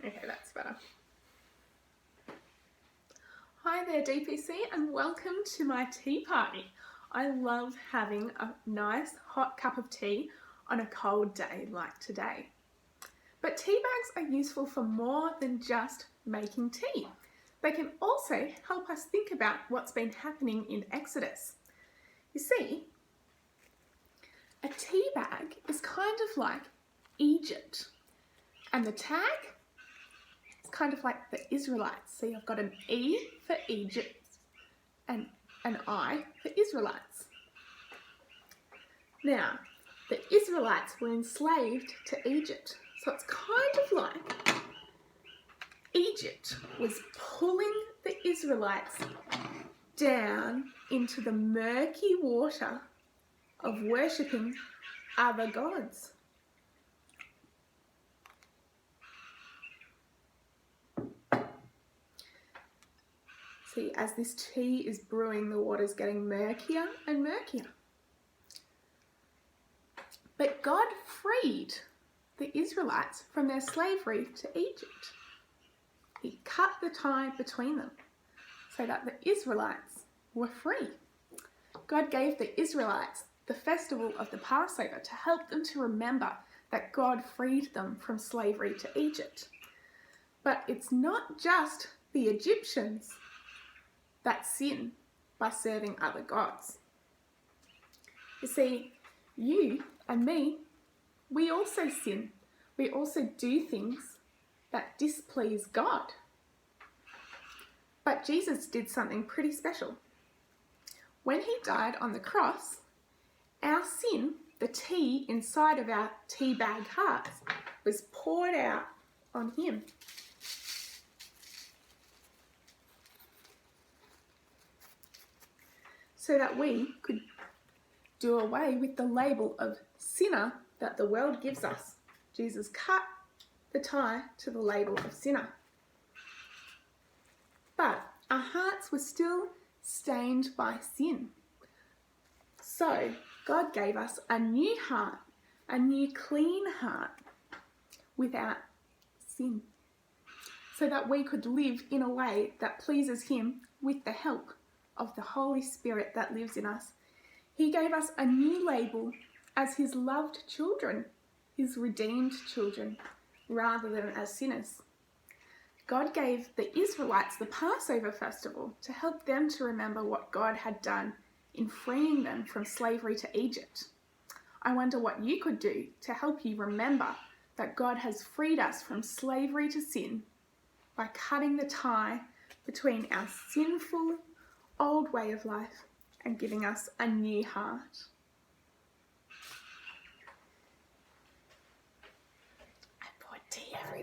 Okay, that's better. Hi there DPC and welcome to my tea party. I love having a nice hot cup of tea on a cold day like today. But tea bags are useful for more than just making tea. They can also help us think about what's been happening in Exodus. You see, a tea bag is kind of like Egypt, and the tag is kind of like the Israelites. So you've got an E for Egypt and an I for Israelites. Now, the Israelites were enslaved to Egypt, so it's kind of like Egypt was pulling the Israelites down into the murky water of worshipping other gods. See, as this tea is brewing, the water's getting murkier and murkier. But God freed the Israelites from their slavery to Egypt. He cut the tie between them so that the Israelites were free. God gave the Israelites the festival of the Passover to help them to remember that God freed them from slavery to Egypt. But it's not just the Egyptians that sin by serving other gods. You see, you and me, we also sin. We also do things that displease God. But Jesus did something pretty special. When he died on the cross, our sin, the tea inside of our tea bag hearts, was poured out on him. So that we could do away with the label of sinner that the world gives us. Jesus cut the tie to the label of sinner. But our hearts were still stained by sin. So God gave us a new heart, a new clean heart without sin, so that we could live in a way that pleases him with the help of the Holy Spirit that lives in us. He gave us a new label as his loved children, his redeemed children, rather than as sinners. God gave the Israelites the Passover festival to help them to remember what God had done in freeing them from slavery to Egypt. I wonder what you could do to help you remember that God has freed us from slavery to sin by cutting the tie between our sinful old way of life and giving us a new heart.